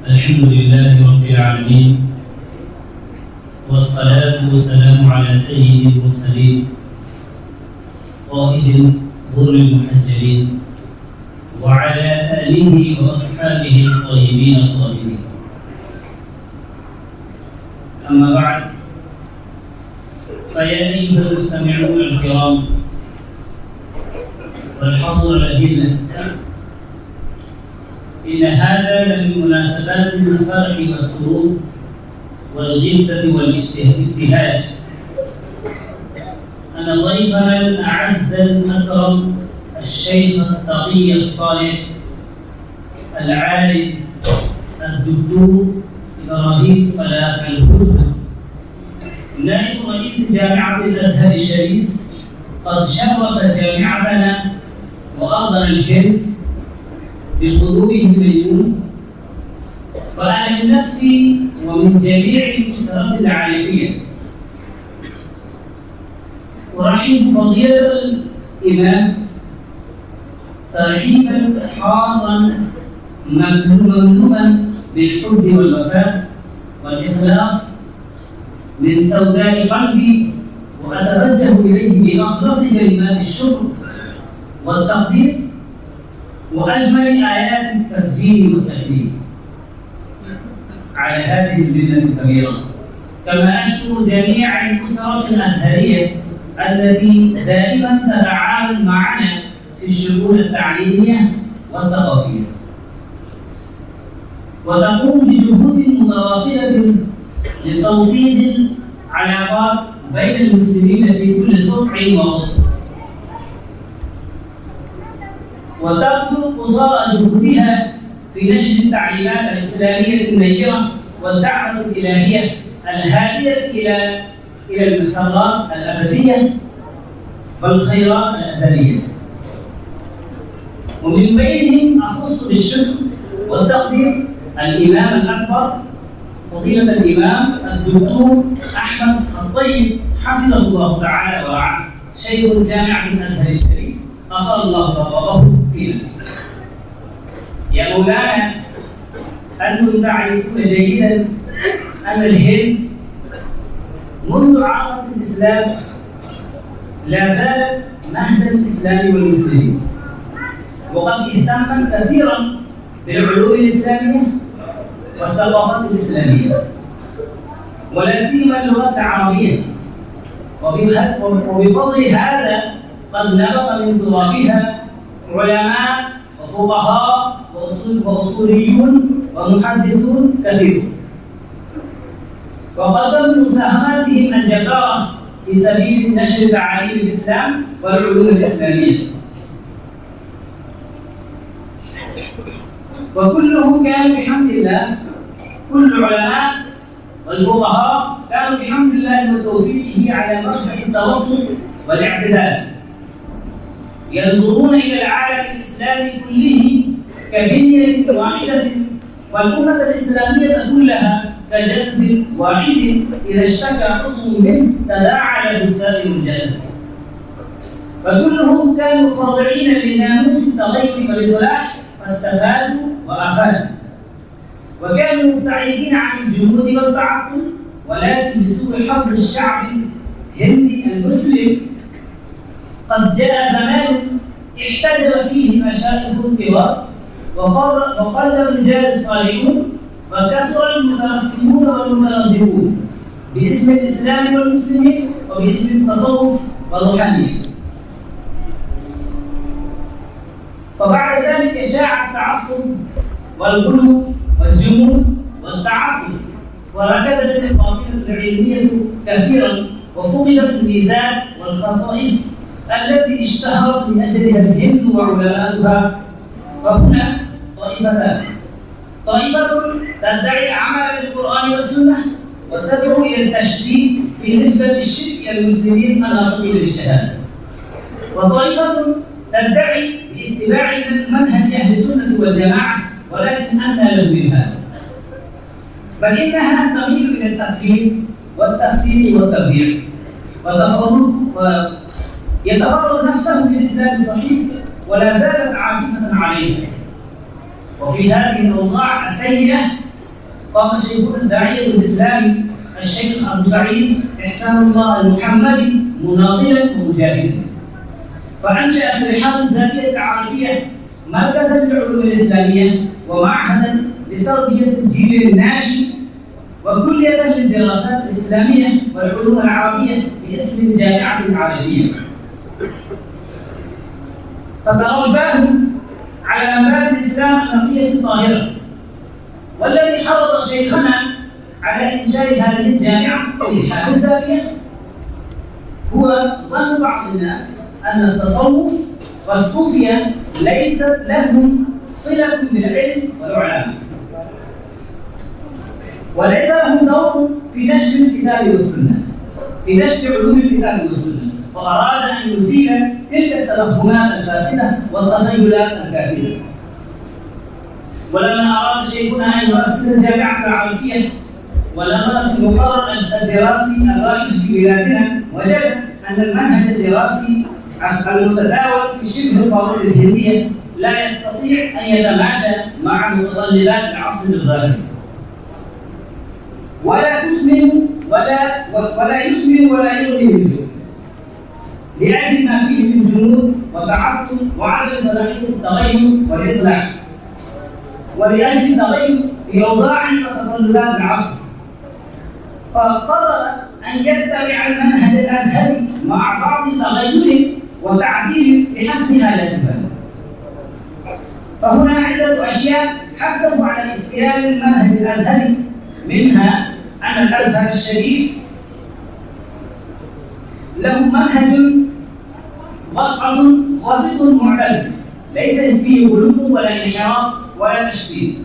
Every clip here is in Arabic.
الحمد لله رب العالمين، والصلاة والسلام على سيد المرسلين قائد غر المحجلين وعلى آله وأصحابه الطيبين الطاهرين. أما بعد، فيا أيها المستمعون الكرام والحضور الأجل، إن هذا من مناسبات الفرح والسرور والغبطة والابتهاج أن ضيفنا الأعز الأكرم الشيخ التقي الصالح العالم الدكتور إبراهيم صلاح الهدهد نائب رئيس جامعة الأزهر الشريف قد شرف جامعتنا وأرضنا الهند بحضوره المليون، وأنا من نفسي ومن جميع الأسرة العالمية أرحب فضيلة الإمام ترحيبا حارا مملوءا بالحب والوفاء والإخلاص من سوداء قلبي، وأتوجه إليه بأخلص كلمات الشكر والتقدير وأجمل آيات التبجيل والتهديد على هذه المهنة الكبيرة. كما أشكر جميع الأسرة الأزهرية التي دائما تتعاون معنا في الشؤون التعليمية والثقافية، وتقوم بجهود متواصلة لتوطيد العلاقات بين المسلمين في كل صبح ووقت، وتبذل قصارى جهودها في نشر التعليمات الإسلامية النيرة والدعوة الإلهية الهادية إلى المسرات الأبدية والخيرات الأزلية. ومن بينهم أخص بالشكر والتقدير الإمام الأكبر فضيلة الإمام الدكتور أحمد الطيب حفظه الله تعالى ورعاه، شيخ جامعة الأزهر الشريف، أطال الله ثوابه فينا. يا مولانا، أنتم تعرفون جيدا أن الهند منذ عصر الإسلام لا زالت مهد الإسلام والمسلمين، وقد اهتمت كثيرا بالعلوم الإسلامية والثقافات الإسلامية، ولا سيما اللغة العربية، وبفضل هذا قد نبت من ترابها علماء وفقهاء وأصوليون ومحدثون كثيرون، وقدموا مساهماتهم الجبارة في سبيل نشر تعاليم الإسلام والعلوم الإسلامية، وكلهم كانوا بحمد الله، كل العلماء والفقهاء كانوا بحمد الله وتوفيقه على مرسى التوسط والاعتدال، ينظرون إلى العالم الإسلامي كله كبنية واحدة، والأمة الإسلامية كلها كجسد واحد، إذا اشتكى عضو منه تداعى له سائر الجسد، فكلهم كانوا خاضعين لناموس التغير والإصلاح فاستفادوا وأفادوا، وكانوا مبتعدين عن الجمود والتعطل، ولكن لسوء حظ الشعب الهندي المسلم قد جاء زمان احتجب فيه المشايخ الكبار وقل الرجال الصالحون، وكثر المترسمون والمتنظمون باسم الإسلام والمسلمين وباسم التصوف والروحانية. وبعد ذلك شاع التعصب والغلو والجنون والتعطل، وركدت القافلة العلمية كثيرا، وفقدت الميزات والخصائص التي اشتهرت من أجلها الهند وعلماؤها. وهنا طائفتان: طائفة تدعي العمل بالقرآن والسنة وتدعو إلى التشديد في نسبة الشرك إلى المسلمين الناطقين بالشهادة، وطائفة تدعي باتباع منهج أهل السنة والجماعة، ولكن أنى له من هذا، بل إنها تميل إلى التكفير والتفسير والتبديع، يتفرغ نفسه بالإسلام الصحيح ولا زالت عاكفة عليه. وفي هذه الأوضاع السيئة قام شيخنا الداعية الإسلامي الشيخ أبو سعيد إحسان الله المحمدي مناضلا ومجاهدا، فأنشأ في رحاب الزاوية العربية مركزا للعلوم الإسلامية ومعهدا لتربية الجيل الناشئ وكلية للدراسات الإسلامية والعلوم العربية باسم الجامعة العربية. فترباه على مبادئ الإسلام النقية الطاهرة، والذي حرض شيخنا على إنشاء هذه الجامعة في رحاب الزاوية هو ظن بعض الناس أن التصوف والصوفية ليست لهم صلة بالعلم والعلماء، وليس لهم دور في نشر الكتاب والسنة، في نشر علوم الكتاب والسنة، فأراد أن يزيل تلك التوهمات الفاسدة والتخيلات الفاسدة. ولما أراد شيخنا أن يؤسس الجامعة العربية ونظر في المقرر الدراسي الرائج في بلادنا، وجد أن المنهج الدراسي المتداول في شبه القارورة الهندية لا يستطيع أن يتماشى مع متطلبات العصر الظاهري، ولا يسمن ولا يغني من جوع، لأجل ما فيه من جنود وتعطل وعدم صلاحية التغير والإصلاح، ولأجل التغير في أوضاع وتطلبات العصر، فقرر أن يتبع المنهج الأزهري مع بعض تغير وتعديل بحسب حالته. فهنا عدة أشياء حثوا على اختيار المنهج الأزهري، منها أن الأزهر الشريف له منهج وسط معتدل، ليس فيه غلو ولا انحراف ولا تشديد.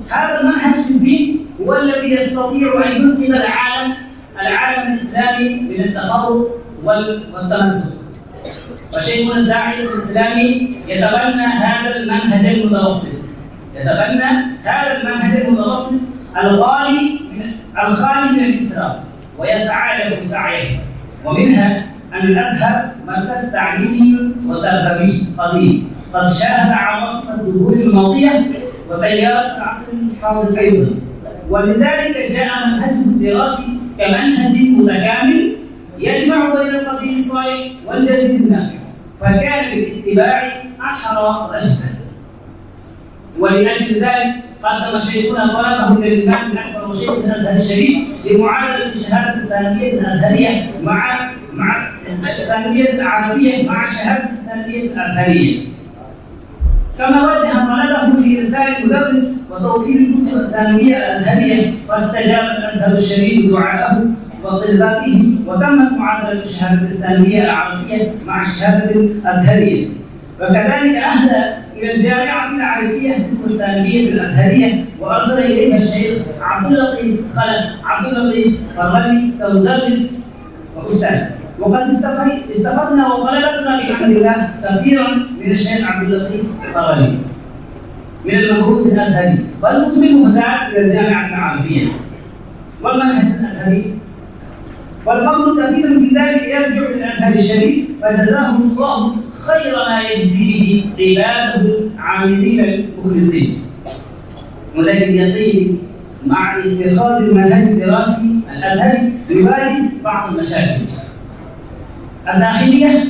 هذا المنهج في الدين هو الذي يستطيع أن ينقذ العالم الإسلامي من التفرق والتمزق، وشيخنا الداعية الإسلامي يتبنى هذا المنهج المتوسط الخالي من الإسراف، ويسعى له سعيه. ومنها أن الأزهر مركز تعليمي وتربوي قديم قد شاهد عواصف الدهور الماضية وتيارات العصر الحاضر أيضا، ولذلك جاء منهجه الدراسي كمنهج متكامل يجمع بين القديم الصالح والجديد النافع، فكان بالاتباع أحرى رشدا. ولأجل ذلك قدم شيخنا طلبه إلى الإمام الأكبر وشيخ الأزهر الشريف لمعادلة الشهادة الثانوية الأزهرية مع الثانوية العربية مع الشهادة الثانوية الأزهرية، كما وجه طلبه في رسالة مدرس وتوفير الكتب الثانوية الأزهرية، واستجاب الأزهر الشريف دعاءه وطلباته، وتمت معادلة الشهادة الثانوية العربية مع الشهادة الأزهرية. وكذلك أهدى إلى الجامعة العربية الكتب الثانوية الأزهرية، وأرسل إليها الشيخ عبد اللطيف فرغلي كمدرس وأستاذ. وقد استفدنا وطلبنا بحمد الله كثيرا من الشيخ عبد اللطيف فرغلي من المبعوث الأزهري، والمقبل مهداة إلى الجامعة العربية والمنهج الأزهري. والفضل كثير في ذلك يرجع للأزهر الشريف، فجزاهم الله خير ما يجزي به عباده العاملين المخلصين. ولكن يا سيدي، مع اتخاذ المنهج الدراسي الأزهري يواجه بعض المشاكل الداخلية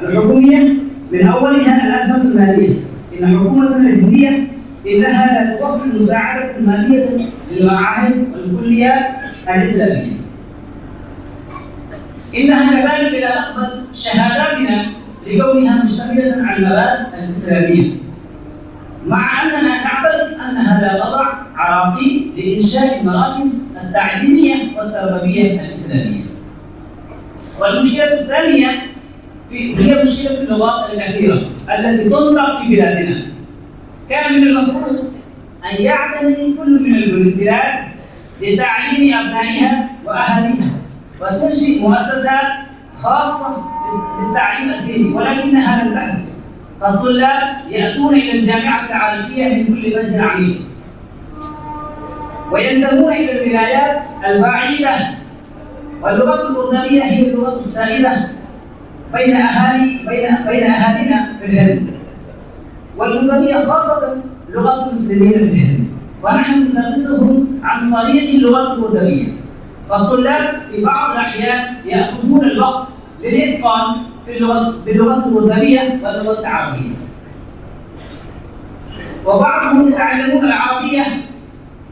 الحكومية، من أولها الأزمة المالية. إن حكومة الهندية إنها لا توفر مساعدة مالية للمعاهد والكليات الإسلامية. إنها كذلك لا تقبل شهاداتنا لكونها مشتملة على المبادئ الإسلامية، مع أننا نعترف أنها لا تضع عراقيل لإنشاء المراكز التعليمية والتربوية الإسلامية. والمشكلة الثانية هي مشكلة اللغات الكثيرة التي تنطق في بلادنا. كان من المفروض أن يعتني كل من البلاد لتعليم أبنائها وأهاليها، وتنشئ مؤسسات خاصة للتعليم الديني، ولكنها لم تحدث. فالطلاب يأتون إلى الجامعة العربية من كل فج عميق، وينتمون إلى الولايات البعيدة، واللغة الأردنية هي اللغة السائدة بين أهالينا في الهند، والأردنية خاصة لغة المسلمين في الهند. ونحن ندرسهم عن طريق اللغة الأردنية. فالطلاب في بعض الأحيان يأخذون الوقت للإتقان باللغة الأردنية واللغة العربية، وبعضهم يتعلمون العربية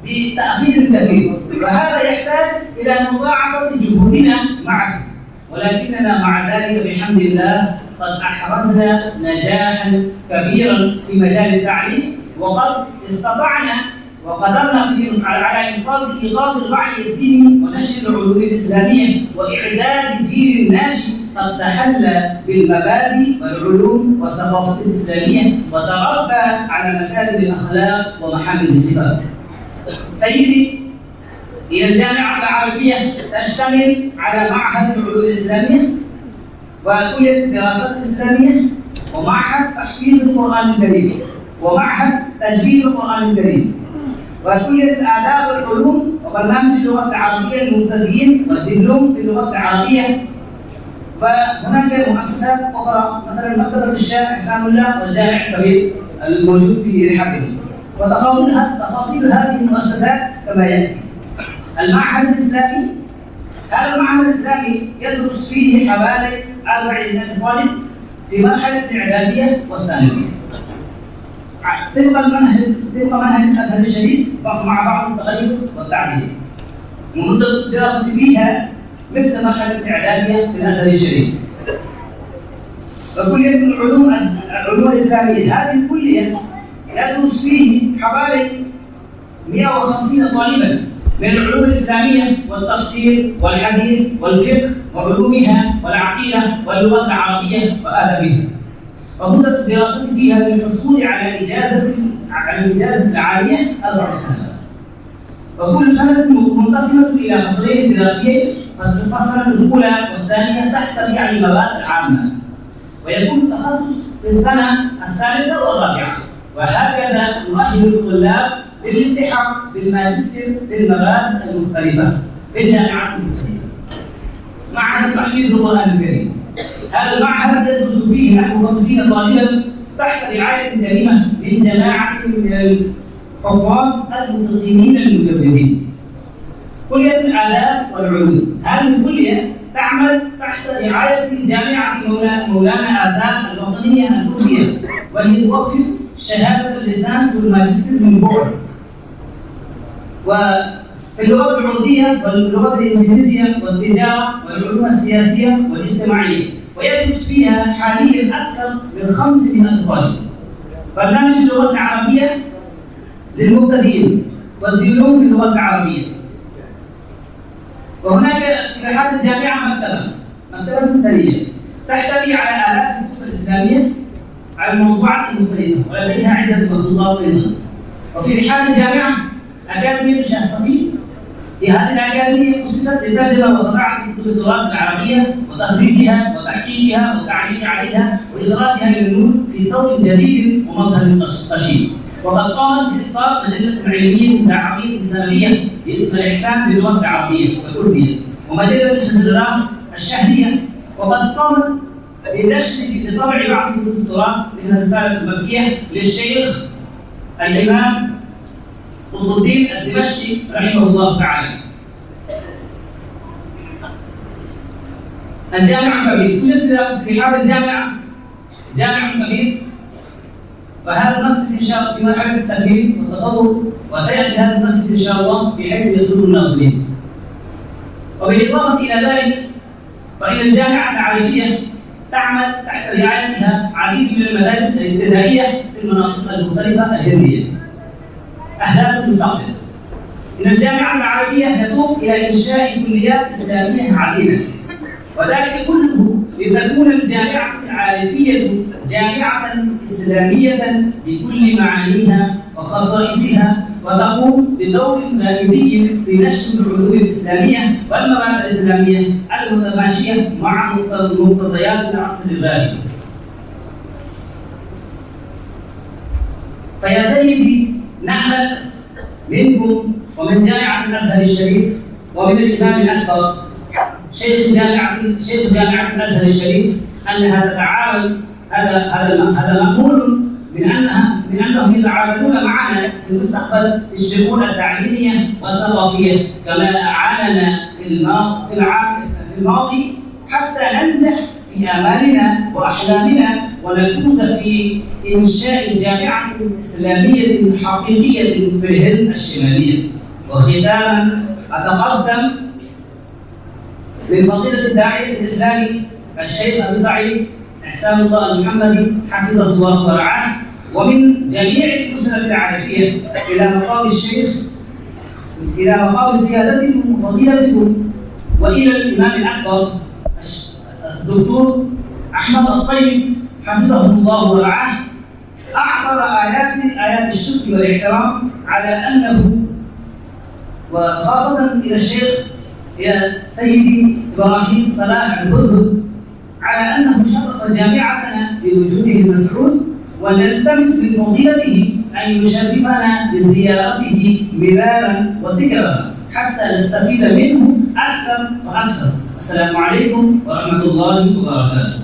بتأخير كثير، وهذا يحتاج إلى مضاعفة جهودنا معه، ولكننا مع ذلك بحمد الله قد أحرزنا نجاحا كبيرا في مجال التعليم، وقد استطعنا وقدرنا على إنقاذ الوعي الديني ونشر العلوم الإسلامية وإعداد الجيل الناشئ قد تحلى بالمبادئ والعلوم والثقافة الإسلامية وتربى على مكارم الأخلاق ومحامد الصفات. سيدي، هي الجامعة العربية تشتمل على معهد العلوم الإسلامية وكلية الدراسات الإسلامية ومعهد تحفيظ القرآن الكريم ومعهد تجويد القرآن الكريم وكلية الآداب والعلوم وبرنامج اللغة العربية للمبتدئين والدبلوم في اللغة العربية. وهناك مؤسسات أخرى مثلا مكتبة الشيخ إحسان الله والجامع الكبير الموجود في رحابه. وتفاصيل هذه المؤسسات كما يأتي: المعهد الإسلامي، هذا المعهد الإسلامي يدرس فيه حوالي 40,000 طالب في مرحلة الإعدادية والثانوية طبق منهج الأزهر الشريف مع بعض التغير والتعديل. ومدة الدراسة فيها مثل مرحلة الإعدادية في الأزهر الشريف. وكلية العلوم الإسلامية، هذه الكلية يدرس فيه حوالي 150 طالبا من العلوم الإسلامية والتفسير والحديث والفقه وعلومها والعقيدة واللغة العربية وآدابها. ومدة الدراسة فيها للحصول على الإجازة العالية 4 سنوات. وكل سنة منقسمة إلى فصلين دراسيين، فالفصل الأولى والثانية تحتوي على المواد العامة، ويكون التخصص في السنة الثالثة والرابعة، وهكذا نؤهل الطلاب للالتحاق بالماجستير في المواد المختلفة في الجامعات المختلفة. معهد تحفيظ القرآن الكريم، هذا المعهد يدرس فيه نحو 50 طالبا تحت رعاية كريمة من جماعة من الحفاظ المتقنين المجودين. كلية الآداب والعلوم، هذه الكلية تعمل تحت رعاية جامعة مولانا آزاد الوطنية التركية، وهي توفر شهادة الليسانس والماجستير من بعد. وفي اللغة العربية واللغة الإنجليزية والتجارة والعلوم السياسية والاجتماعية، ويدرس فيها حاليا أكثر من 500 طالب. برنامج اللغة العربية للمبتدئين والدبلوم في اللغة العربية. وهناك في رحاب الجامعة مكتبة ثرية تحتوي على آلاف الكتب الإسلامية على الموضوعات المختلفة، ولديها عدة مخطوطات أيضا. وفي رحاب الجامعة أكاديمية الشهصفي، في هذه الأكاديمية أسست لترجمة وطباعة كتب التراث العربية وتخريجها وتحقيقها والتعليق عليها وإخراجها للنور في ثوب جديد ومظهر قشيد. وقد قامت بإصدار مجلة علمية دعوية إنسانية باسم الإحسان باللغة العربية والكردية، ومجلة الحزيرات الشهرية. وقد قامت بنشر بطبع بعض كتب التراث من الرسالة المكية للشيخ الإمام قطب الدين الدمشقي رحمه الله تعالى. الجامعة الكبير، توجد في حال الجامعة جامع كبير، وهذا المسجد ان شاء الله في مرحله التكوين والتطور، وسياتي هذا المسجد ان شاء الله بحيث يسر الناظرين. وبالاضافه الى ذلك فان الجامعه العارفيه تعمل تحت رعايتها عديد من المدارس الابتدائيه في المناطق المختلفه الهنديه. اهداف المستقبل: ان الجامعه العارفيه تتوب الى انشاء كليات اسلاميه عديده، وذلك كله لتكون الجامعة العارفية جامعة إسلامية بكل معانيها وخصائصها، وتقوم بدور رائدي في نشر العلوم الإسلامية والمبادئ الإسلامية المتماشية مع مقتضيات العصر الراهن. فيا سيدي، نأمل منكم ومن جامعة الأزهر الشريف ومن الإمام الأكبر شيخ جامعة الأزهر الشريف أنها تتعاون، هذا مأمول من أنهم يتعاونون معنا في المستقبل في الشؤون التعليمية والثقافية كما أعاننا في الماضي حتى ننجح في آمالنا وأحلامنا ونفوز في إنشاء جامعة إسلامية حقيقية في الهند الشمالية. وختاما أتقدم لفضيلة الداعية الإسلامي الشيخ أبي سعيد إحسان الله المحمدي حفظه الله ورعاه، ومن جميع الأسرة العارفية إلى مقام الشيخ، إلى مقام سيادتكم وفضيلتكم، وإلى الإمام الأكبر الدكتور أحمد الطيب حفظه الله ورعاه، أعبر آيات الشكر والاحترام على أنه، وخاصة إلى الشيخ إلى سيدي إبراهيم صلاح الهدهد، على أنه شرف جامعتنا بوجوده المسعود، ونلتمس من فضيلته أن يشرفنا بزيارته مرارا وتكرارا حتى نستفيد منه أكثر وأكثر. السلام عليكم ورحمة الله وبركاته.